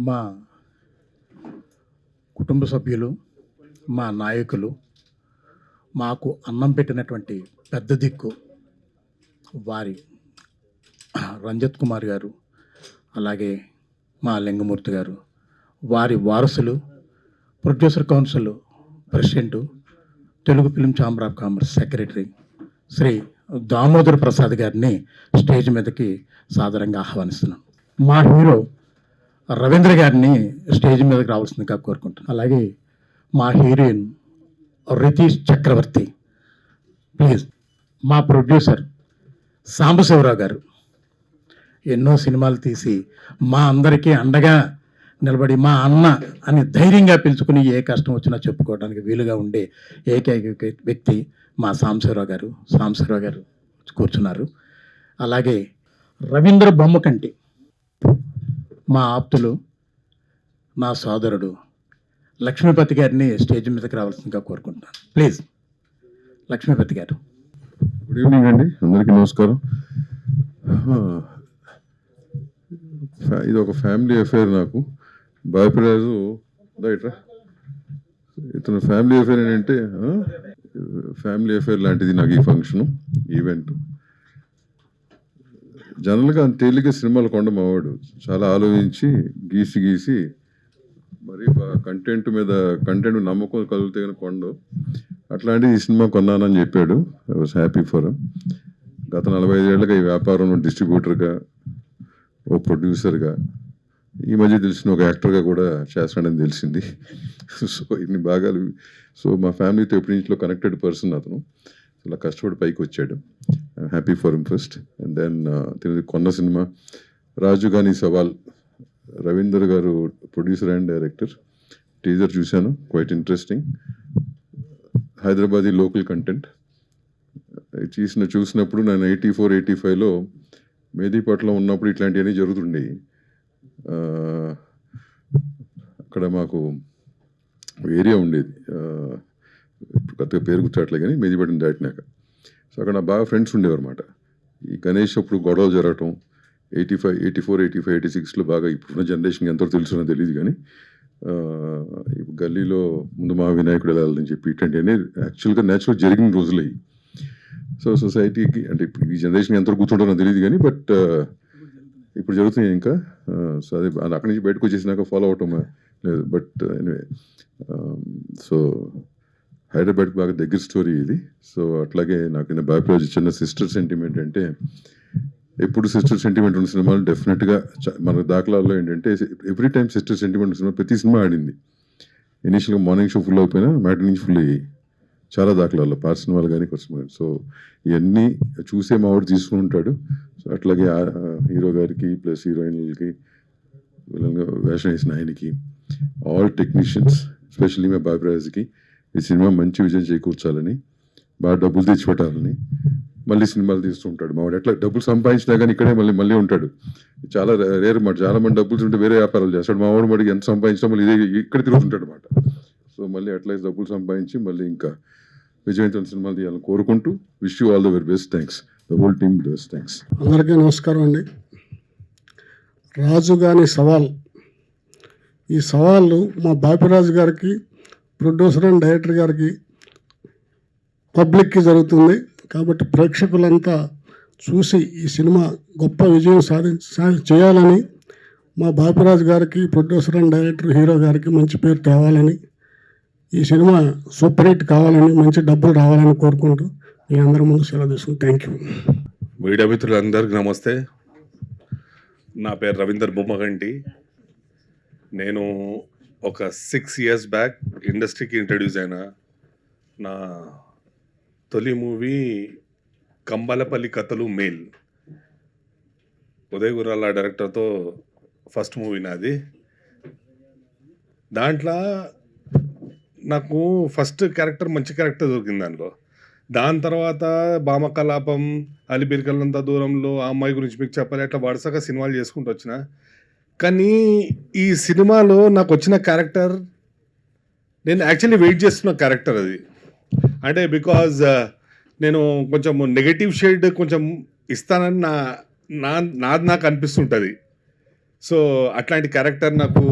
మా కుటుంబ సభ్యులు, మా నాయకులు, మాకు అన్నం పెట్టినటువంటి పెద్ద దిక్కు వారి రంజిత్ కుమార్ గారు, అలాగే మా లింగమూర్తి గారు, వారి వారసులు, producer council president, Telugu film chamber of commerce secretary Shri Damodar Prasad గారిని స్టేజ్ మీదకి సాదరంగా ఆహ్వానిస్తున్నాం. మా హీరో రవీంద్ర గారిని స్టేజ్ మీదకి రావాల్సిందిగా కోరుకుంటున్నాను. అలాగే మా హీరోయిన్ రితీష్ చక్రవర్తి ప్లీజ్. మా ప్రొడ్యూసర్ సాంబశివరావు గారు ఎన్నో సినిమాలు తీసి మా అందరికీ అండగా నిలబడి మా అన్న అని ధైర్యంగా పిలుచుకుని ఏ కష్టం వచ్చినా చెప్పుకోవడానికి వీలుగా ఉండే ఏకైక వ్యక్తి మా సాంబశివరావు గారు. సాంబశివరావు గారు కూర్చున్నారు. అలాగే రవీంద్ర బొమ్మకంటి మా ఆప్తులు, నా సోదరుడు లక్ష్మీపతి గారిని స్టేజ్ మీదకి రావాల్సిందిగా కోరుకుంటున్నాను. ప్లీజ్ లక్ష్మీపతి గారు. గుడ్ ఈవినింగ్ అండి, అందరికీ నమస్కారం. ఇది ఒక ఫ్యామిలీ అఫేర్. నాకు బాపిరాజు రైట్రా, ఇతను ఫ్యామిలీ అఫేర్ ఏంటంటే ఫ్యామిలీ అఫేర్ లాంటిది నాకు ఈ ఫంక్షను ఈవెంట్. జనరల్గా అంత తేలిక సినిమాలు కొండ మావాడు చాలా ఆలోచించి గీసి మరి కంటెంట్ నమ్మకం కలుగుతే కానీ కొండ. అట్లాంటి ఈ సినిమా కొన్నానని చెప్పాడు. I was happy for him. గత 45 ఏళ్ళుగా ఈ వ్యాపారంలో డిస్ట్రిబ్యూటర్గా, ఓ ప్రొడ్యూసర్గా, ఈ మధ్య తెలిసిన ఒక యాక్టర్గా కూడా చేస్తాడని తెలిసింది. సో ఇన్ని భాగాలు. సో మా ఫ్యామిలీతో ఎప్పటి నుంచో కనెక్టెడ్ పర్సన్ అతను. ఇలా కష్టపడి పైకి వచ్చాడు. I'm happy for him first. And then కొన్న cinema Raju Gaani Savaal, Ravinder garu producer and director. Teaser చూశాను, quite interesting. Hyderabadi local content చూసినప్పుడు నేను 84-85లో మేదీపట్నం ఉన్నప్పుడు ఇట్లాంటివన్నీ జరుగుతుండేవి. అక్కడ మాకు ఏరియా ఉండేది, ఇప్పుడు కొత్తగా పేరు గుర్తట్లే కానీ మేదీపట్నం దాటినాక. సో అక్కడ నా బాగా ఫ్రెండ్స్ ఉండేవారు అనమాట. ఈ గణేష్ అప్పుడు గొడవలు జరగటం 85-86లో బాగా. ఇప్పుడున్న జనరేషన్కి ఎంతో తెలుసునో తెలియదు కానీ గల్లీలో ముందు మా వినాయకుడు వెళ్ళాలని చెప్పి ఇట్లాంటివన్నీ యాక్చువల్గా న్యాచురల్ జరిగిన రోజులు అయ్యి. సో సొసైటీకి అంటే ఇప్పుడు ఈ జనరేషన్ ఎంత గుర్తుంటారో తెలియదు కానీ బట్ ఇప్పుడు జరుగుతున్నాయి ఇంకా. సో అదే అక్కడి నుంచి బయటకు వచ్చేసినాక ఫాలో అవటం లేదు. బట్ ఎనివే, సో హైదరాబాద్కి బాగా దగ్గర స్టోరీ ఇది. సో అట్లాగే నాకు బాగా చిన్న సిస్టర్ సెంటిమెంట్ అంటే, ఎప్పుడు సిస్టర్ సెంటిమెంట్ ఉన్న సినిమాలు డెఫినెట్గా మన దాఖలాల్లో ఏంటంటే ఎవ్రీ టైం సిస్టర్ సెంటిమెంట్ ఉన్న సినిమా ప్రతి సినిమా ఆడింది. ఇనీషియల్గా మార్నింగ్ షో ఫుల్ అయిపోయినా మ్యాట్ నుంచి ఫుల్ అయ్యి చాలా దాఖలాల్లో పాత సినిమాలు కానీ కొత్త సినిమాలు. సో ఇవన్నీ చూసే మావాడు తీసుకుని ఉంటాడు. సో అట్లాగే హీరో గారికి ప్లస్ హీరోయిన్లకి విలన్గా వేషం వేసిన ఆయనకి, ఆల్ టెక్నీషియన్స్, ఎస్పెషల్లీ మా బాబిరాజ్కి ఈ సినిమా మంచి విజయం చేకూర్చాలని, బాగా డబ్బులు తెచ్చిపెట్టాలని మళ్ళీ సినిమాలు తీస్తూ ఉంటాడు. మావాడు ఎట్లా డబ్బులు సంపాదించినా కానీ ఇక్కడే మళ్ళీ ఉంటాడు. చాలా రేర్ మాట. చాలా మంది డబ్బులు ఉంటే వేరే వ్యాపారాలు చేస్తాడు. మావాడు మడికి ఎంత సంపాదించినా మళ్ళీ ఇదే ఇక్కడ తిరుగుతుంటాడు అనమాట. సో మళ్ళీ అట్లా డబ్బులు సంపాదించి మళ్ళీ ఇంకా విజయవంతమైన సినిమాలు తీయాలని కోరుకుంటూ wish you all the very best. Thanks the whole team best. Thanks. అందరికీ నమస్కారం అండి. రాజు గాని సవాల్, ఈ సవాళ్ళు మా బాపిరాజు గారికి, ప్రొడ్యూసర్ అండ్ డైరెక్టర్ గారికి, పబ్లిక్కి జరుగుతుంది. కాబట్టి ప్రేక్షకులంతా చూసి ఈ సినిమా గొప్ప విజయం చేయాలని, మా బాపిరాజు గారికి, ప్రొడ్యూసర్ అండ్ డైరెక్టర్ హీరో గారికి మంచి పేరు తేవాలని, ఈ సినిమా సూపర్ హిట్ కావాలని, మంచి డబ్బులు రావాలని కోరుకుంటూ మీ అందరి ముందు సెలవు తీసుకుంటాం. Thank you. మీడియా మిత్రులందరికీ నమస్తే. నా పేరు రవీందర్ బొమ్మగంటి. నేను ఒక 6 years బ్యాక్ ఇండస్ట్రీకి ఇంట్రడ్యూస్ అయినా. నా తొలి మూవీ కంబలపల్లి కథలు మేల్, ఉదయ్ గురాల డైరెక్టర్తో ఫస్ట్ మూవీ నాది. దాంట్లో నాకు ఫస్ట్ క్యారెక్టర్ మంచి క్యారెక్టర్ దొరికింది దాంట్లో. దాని తర్వాత భామకలాపం, అలిబిరికలంత దూరంలో, ఆ అమ్మాయి గురించి మీకు చెప్పాలి, అట్లా వరుసగా సినిమాలు చేసుకుంటూ వచ్చిన. కానీ ఈ సినిమాలో నాకు వచ్చిన క్యారెక్టర్ నేను యాక్చువల్లీ వెయిట్ చేస్తున్న క్యారెక్టర్ అది. అంటే బికాజ్ నేను కొంచెం నెగటివ్ షేడ్ కొంచెం ఇస్తానని నాది నాకు అనిపిస్తుంటుంది. సో అట్లాంటి క్యారెక్టర్ నాకు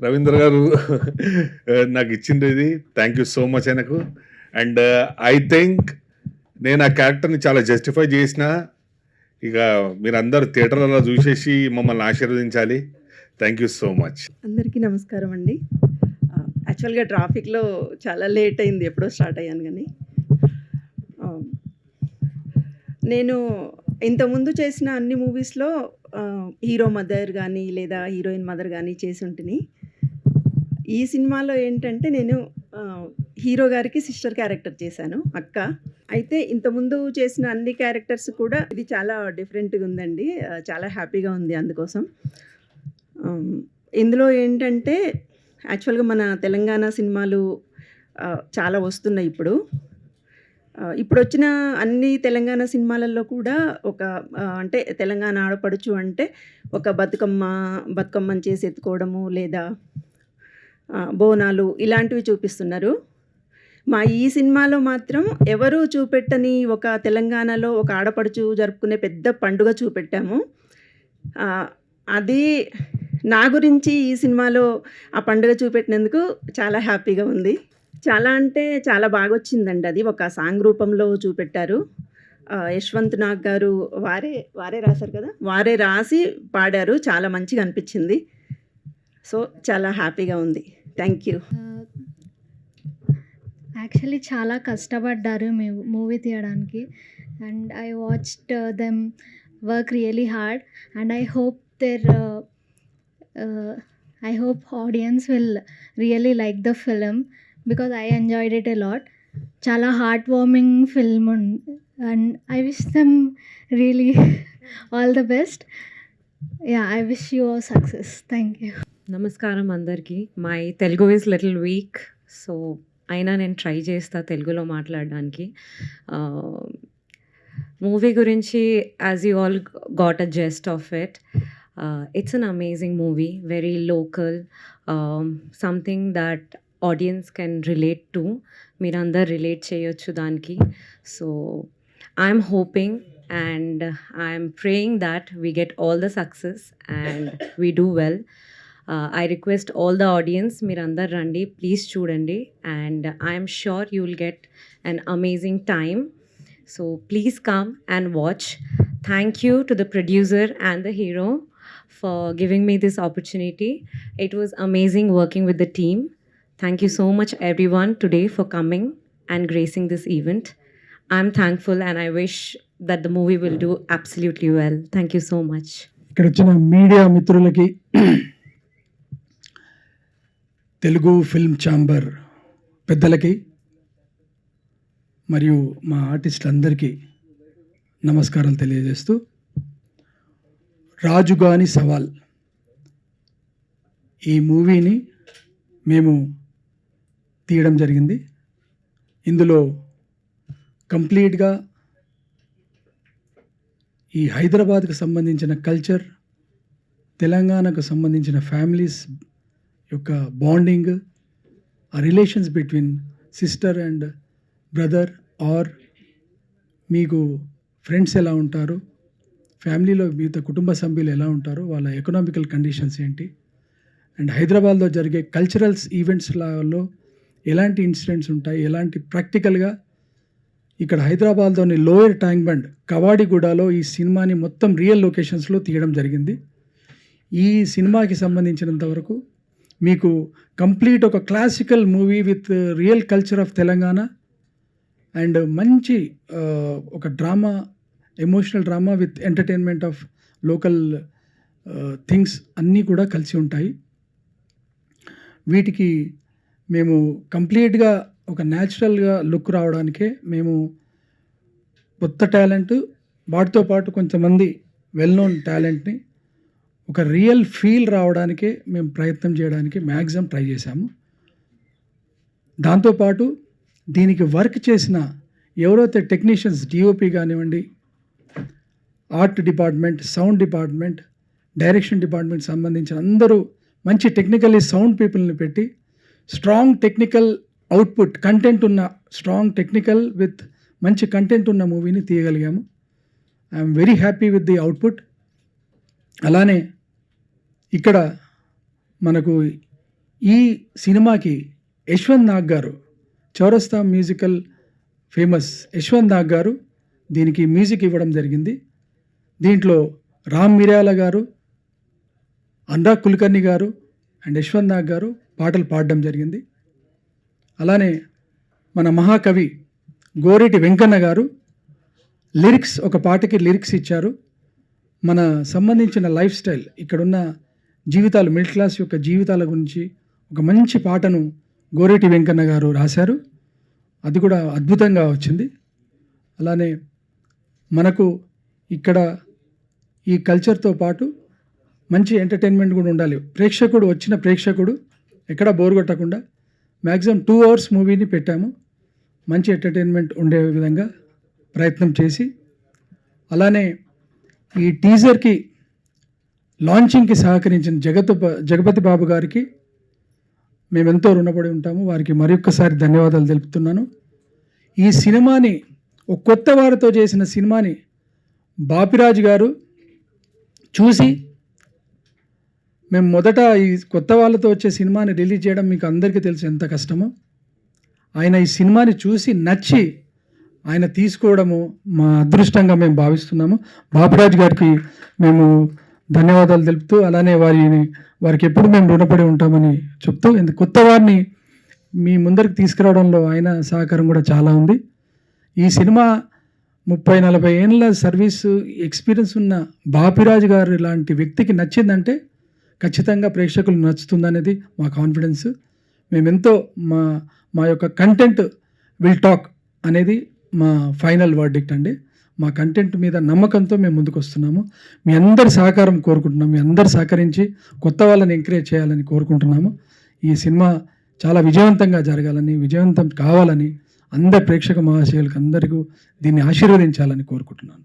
రవీంద్ర గారు నాకు ఇచ్చింది. ఇది థ్యాంక్ యూ సో మచ్ ఆయనకు. అండ్ ఐ థింక్ నేను ఆ క్యారెక్టర్ని చాలా జస్టిఫై చేసిన. ఇక మీరందరూ థియేటర్లలో చూసేసి మమ్మల్ని ఆశీర్వదించాలి. Thank you so much. అందరికీ నమస్కారం అండి. యాక్చువల్గా ట్రాఫిక్లో చాలా లేట్ అయింది, ఎప్పుడో స్టార్ట్ అయ్యాను. కానీ నేను ఇంతకుముందు చేసిన అన్ని మూవీస్లో హీరో మదర్ కానీ లేదా హీరోయిన్ మదర్ కానీ చేసి ఉంటుంది. ఈ సినిమాలో ఏంటంటే నేను హీరో గారికి సిస్టర్ క్యారెక్టర్ చేశాను, అక్క. అయితే ఇంతకుముందు చేసిన అన్ని క్యారెక్టర్స్ కూడా ఇది చాలా డిఫరెంట్గా ఉందండి, చాలా హ్యాపీగా ఉంది. అందుకోసం ఇందులో ఏంటంటే యాక్చువల్గా మన తెలంగాణ సినిమాలు చాలా వస్తున్నాయి ఇప్పుడు. ఇప్పుడు వచ్చిన అన్ని తెలంగాణ సినిమాలలో కూడా ఒక అంటే తెలంగాణ ఆడపడుచు అంటే ఒక బతుకమ్మని చేసి ఎత్తుకోవడము లేదా బోనాలు ఇలాంటివి చూపిస్తున్నారు. మా ఈ సినిమాలో మాత్రం ఎవరు చూపెట్టని ఒక తెలంగాణలో ఒక ఆడపడుచు జరుపుకునే పెద్ద పండుగ చూపెట్టాము. అది నా గురించి ఈ సినిమాలో ఆ పండుగ చూపెట్టినందుకు చాలా హ్యాపీగా ఉంది. చాలా అంటే చాలా బాగా వచ్చిందండి. అది ఒక సాంగ్ రూపంలో చూపెట్టారు. యశ్వంత్ నాగ్ గారు వారే రాశారు కదా, వారే రాసి పాడారు. చాలా మంచిగా అనిపించింది. సో చాలా హ్యాపీగా ఉంది. Thank you. యాక్చువల్లీ చాలా కష్టపడ్డారు మూవీ తీయడానికి. And I watched them work really hard and I hope audience will really like the film because I enjoyed it a lot. Chala heartwarming film and I wish them really all the best. Yeah, I wish you all success. Thank you. నమస్కారం అందరికీ. My Telugu is little week, so అయినా నేను try చేస్తా తెలుగులో మాట్లాడడానికి. Movie గురించి as you all got a Zest of it. It's an amazing movie, very local, something that audience can relate to. Mirandar relate cheyochu daniki. So I'm hoping and I'm praying that we get all the success and we do well. I request all the audience, mirandar randi, please chudandi, and I'm sure you will get an amazing time. So please come and watch. Thank you to the producer and the hero for giving me this opportunity. It was amazing working with the team. Thank you so much everyone today for coming and gracing this event. I'm thankful and I wish that the movie will do absolutely well. Thank you so much. ఇక్కడ వచ్చిన media మిత్రులకి, Telugu film chamber పెద్దలకి మరియు మా ఆర్టిస్టులందరికీ నమస్కారాలు తెలియజేస్తూ, రాజుగాని సవాల్ ఈ మూవీని మేము తీయడం జరిగింది. ఇందులో కంప్లీట్గా ఈ హైదరాబాద్కు సంబంధించిన కల్చర్, తెలంగాణకు సంబంధించిన ఫ్యామిలీస్ యొక్క బాండింగ్, ఆ relations between sister and brother or మీకు ఫ్రెండ్స్ ఎలా ఉంటారు, ఫ్యామిలీలో మిగతా కుటుంబ సభ్యులు ఎలా ఉంటారు, వాళ్ళ ఎకనామికల్ కండిషన్స్ ఏంటి, అండ్ హైదరాబాద్లో జరిగే కల్చరల్స్ ఈవెంట్స్లలో ఎలాంటి ఇన్సిడెంట్స్ ఉంటాయి, ఎలాంటి ప్రాక్టికల్గా ఇక్కడ హైదరాబాద్లోని లోయర్ ట్యాంక్ బండ్ కవాడిగూడలో ఈ సినిమాని మొత్తం రియల్ లొకేషన్స్లో తీయడం జరిగింది. ఈ సినిమాకి సంబంధించినంత వరకు మీకు కంప్లీట్ ఒక classical movie with real culture of Telangana and మంచి ఒక drama, emotional drama with entertainment of local things అన్నీ కూడా కలిసి ఉంటాయి. వీటికి మేము కంప్లీట్గా ఒక న్యాచురల్గా లుక్ రావడానికే మేము కొత్త టాలెంట్, వాటితో పాటు కొంతమంది వెల్ నోన్ టాలెంట్ని ఒక రియల్ ఫీల్ రావడానికే మేము ప్రయత్నం చేయడానికి మ్యాక్సిమం ట్రై చేశాము. దాంతోపాటు దీనికి వర్క్ చేసిన ఎవరైతే టెక్నీషియన్స్, డిఓపి కానివ్వండి, art department, sound department, direction department సంబంధించిన అందరూ మంచి టెక్నికల్లీ సౌండ్ పీపుల్ని పెట్టి స్ట్రాంగ్ టెక్నికల్ అవుట్పుట్, కంటెంట్ ఉన్న స్ట్రాంగ్ టెక్నికల్ విత్ మంచి కంటెంట్ ఉన్న మూవీని తీయగలిగాము. I'm very happy with the output. అలానే ఇక్కడ మనకు ఈ సినిమాకి యశ్వంత్ నాగ్ గారు, చౌరస్తా మ్యూజికల్ ఫేమస్ యశ్వంత్ నాగ్ గారు దీనికి మ్యూజిక్ ఇవ్వడం జరిగింది. దీంట్లో రామ్ మిర్యాల గారు, అనురాగ్ కుల్కర్ణి గారు అండ్ యశ్వంత్ నాగ్ గారు పాటలు పాడడం జరిగింది. అలానే మన మహాకవి గోరేటి వెంకన్న గారు లిరిక్స్, ఒక పాటకి లిరిక్స్ ఇచ్చారు. మన సంబంధించిన లైఫ్ స్టైల్, ఇక్కడున్న జీవితాలు, మిడిల్ క్లాస్ యొక్క జీవితాల గురించి ఒక మంచి పాటను గోరేటి వెంకన్న గారు రాశారు. అది కూడా అద్భుతంగా వచ్చింది. అలానే మనకు ఇక్కడ ఈ కల్చర్తో పాటు మంచి ఎంటర్టైన్మెంట్ కూడా ఉండాలి. వచ్చిన ప్రేక్షకుడు ఎక్కడ బోర్ కొట్టకుండా మ్యాక్సిమం 2 hours మూవీని పెట్టాము. మంచి ఎంటర్టైన్మెంట్ ఉండే విధంగా ప్రయత్నం చేసి, అలానే ఈ టీజర్కి లాంచింగ్కి సహకరించిన జగపతి బాబు గారికి మేమెంతో రుణపడి ఉంటాము. వారికి మరొక్కసారి ధన్యవాదాలు తెలుపుతున్నాను. ఈ సినిమాని ఒక కొత్త వారితో చేసిన సినిమాని బాపిరాజు గారు చూసి, మేము మొదట ఈ కొత్త వాళ్ళతో వచ్చే సినిమాని రిలీజ్ చేయడం మీకు అందరికీ తెలుసు ఎంత కష్టమో. ఆయన ఈ సినిమాని చూసి నచ్చి ఆయన తీసుకోవడము మా అదృష్టంగా మేము భావిస్తున్నాము. బాపిరాజు గారికి మేము ధన్యవాదాలు తెలుపుతూ, అలానే వారికి ఎప్పుడు మేము రుణపడి ఉంటామని చెప్తూ, కొత్త వారిని మీ ముందరికి తీసుకురావడంలో ఆయన సహకారం కూడా చాలా ఉంది. ఈ సినిమా 30-40 ఏళ్ళ సర్వీసు ఎక్స్పీరియన్స్ ఉన్న బాపిరాజు గారు లాంటి వ్యక్తికి నచ్చిందంటే ఖచ్చితంగా ప్రేక్షకులు నచ్చుతుందనేది మా కాన్ఫిడెన్స్. మేమెంతో మా యొక్క కంటెంట్ విల్ టాక్ అనేది మా ఫైనల్ వర్డిక్ట్ అండి. మా కంటెంట్ మీద నమ్మకంతో మేము ముందుకు వస్తున్నాము. మీ అందరి సహకారం కోరుకుంటున్నాము. మీ అందరు సహకరించి కొత్త వాళ్ళని ఎంకరేజ్ చేయాలని కోరుకుంటున్నాము. ఈ సినిమా చాలా విజయవంతంగా జరగాలని, విజయవంతం కావాలని అందరి ప్రేక్షక మహాశయులకు అందరికీ దీన్ని ఆశీర్వదించాలని కోరుకుంటున్నాను.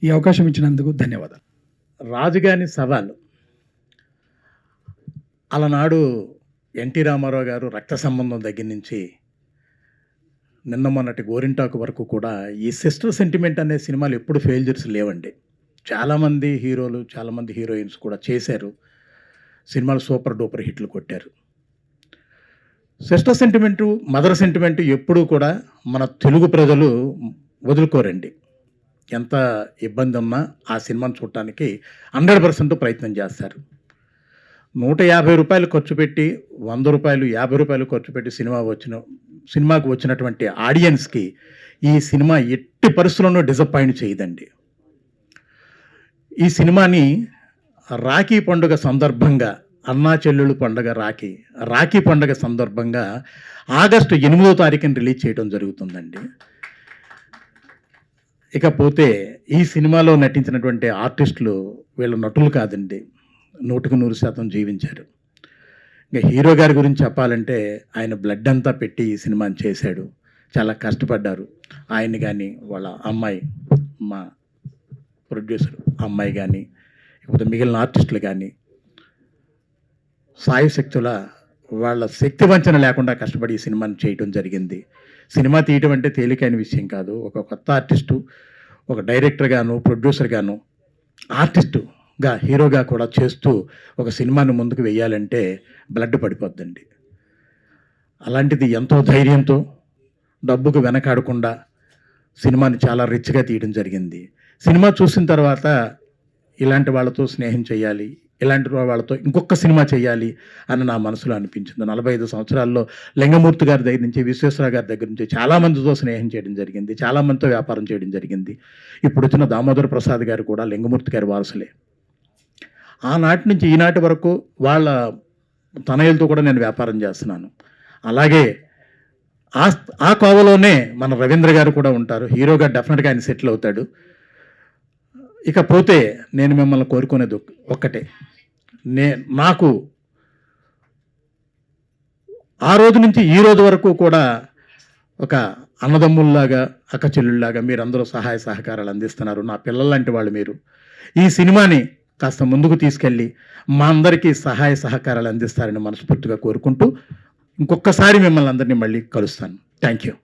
ఈ అవకాశం ఇచ్చినందుకు ధన్యవాదాలు. రాజుగాని సవాలు అలనాడు ఎన్టీ రామారావు గారు రక్త సంబంధం దగ్గర నుంచి నిన్న మొన్నటి గోరింటాకు వరకు కూడా ఈ సిస్టర్ సెంటిమెంట్ అనే సినిమాలు ఎప్పుడు ఫెయిల్యూర్స్ లేవండి. చాలామంది హీరోలు, చాలామంది హీరోయిన్స్ కూడా చేశారు. సినిమాలు సూపర్ డూపర్ హిట్లు కొట్టారు. సిస్టర్ సెంటిమెంటు, మదర్ సెంటిమెంటు ఎప్పుడూ కూడా మన తెలుగు ప్రజలు వదులుకోరండి. ఎంత ఇబ్బంది ఉన్నా ఆ సినిమాను చూడటానికి 100% ప్రయత్నం చేస్తారు. 150 రూపాయలు ఖర్చు పెట్టి, 100 రూపాయలు, 50 రూపాయలు ఖర్చు పెట్టి సినిమాకు వచ్చినటువంటి ఆడియన్స్కి ఈ సినిమా ఎట్టి పరిస్థితుల్లోనూ డిసప్పాయింట్ చేయదండి. ఈ సినిమాని రాఖీ పండుగ సందర్భంగా, అన్నా చెల్లెళ్ళు పండుగ రాఖీ పండుగ సందర్భంగా ఆగస్టు 8వ తారీఖున రిలీజ్ చేయడం జరుగుతుందండి. ఇకపోతే ఈ సినిమాలో నటించినటువంటి ఆర్టిస్టులు వీళ్ళ నటులు కాదండి, 100% జీవించారు. ఇంకా హీరో గారి గురించి చెప్పాలంటే ఆయన బ్లడ్ అంతా పెట్టి ఈ సినిమాని చేశాడు. చాలా కష్టపడ్డారు. ఆయన కానీ, వాళ్ళ అమ్మాయి, మా ప్రొడ్యూసర్ అమ్మాయి కానీ, లేకపోతే మిగిలిన ఆర్టిస్టులు కానీ సాయశక్తుల వాళ్ళ శక్తి వంచన లేకుండా కష్టపడి ఈ సినిమాని చేయడం జరిగింది. సినిమా తీయటం అంటే తేలికైన విషయం కాదు. ఒక కొత్త ఆర్టిస్టు, ఒక డైరెక్టర్ గాను, ప్రొడ్యూసర్ గాను, ఆర్టిస్టుగా, హీరోగా కూడా చేస్తూ ఒక సినిమాని ముందుకు వెయ్యాలంటే బ్లడ్ పడిపోద్దండి. అలాంటిది ఎంతో ధైర్యంతో, డబ్బుకు వెనకాడకుండా సినిమాని చాలా రిచ్గా తీయడం జరిగింది. సినిమా చూసిన తర్వాత ఇలాంటి వాళ్ళతో స్నేహం చేయాలి, ఇలాంటి వాళ్ళతో ఇంకొక సినిమా చేయాలి అని నా మనసులో అనిపించింది. 45 సంవత్సరాల్లో లింగమూర్తి గారి దగ్గర నుంచి, విశ్వేశ్వర గారి దగ్గర నుంచి చాలామందితో స్నేహం చేయడం జరిగింది, చాలామందితో వ్యాపారం చేయడం జరిగింది. ఇప్పుడు వచ్చిన దామోదర ప్రసాద్ గారు కూడా లింగమూర్తి గారి వారసులే. ఆనాటి నుంచి ఈనాటి వరకు వాళ్ళ తనయులతో కూడా నేను వ్యాపారం చేస్తున్నాను. అలాగే ఆ కోవలోనే మన రవీంద్ర గారు కూడా ఉంటారు. హీరోగా డెఫినెట్గా ఆయన సెటిల్ అవుతాడు. ఇకపోతే నేను మిమ్మల్ని కోరుకునేది ఒక్కటే, నాకు ఆ రోజు నుంచి ఈ రోజు వరకు కూడా ఒక అన్నదమ్ముల్లాగా, అక్క చెల్లుల్లాగా మీరందరూ సహాయ సహకారాలు అందిస్తున్నారు. నా పిల్లల్లాంటి వాళ్ళు మీరు. ఈ సినిమాని కాస్త ముందుకు తీసుకెళ్ళి మా అందరికీ సహాయ సహకారాలు అందిస్తారని మనస్ఫూర్తిగా కోరుకుంటూ ఇంకొకసారి మిమ్మల్ని అందరినీ మళ్ళీ కలుస్తాను. Thank you.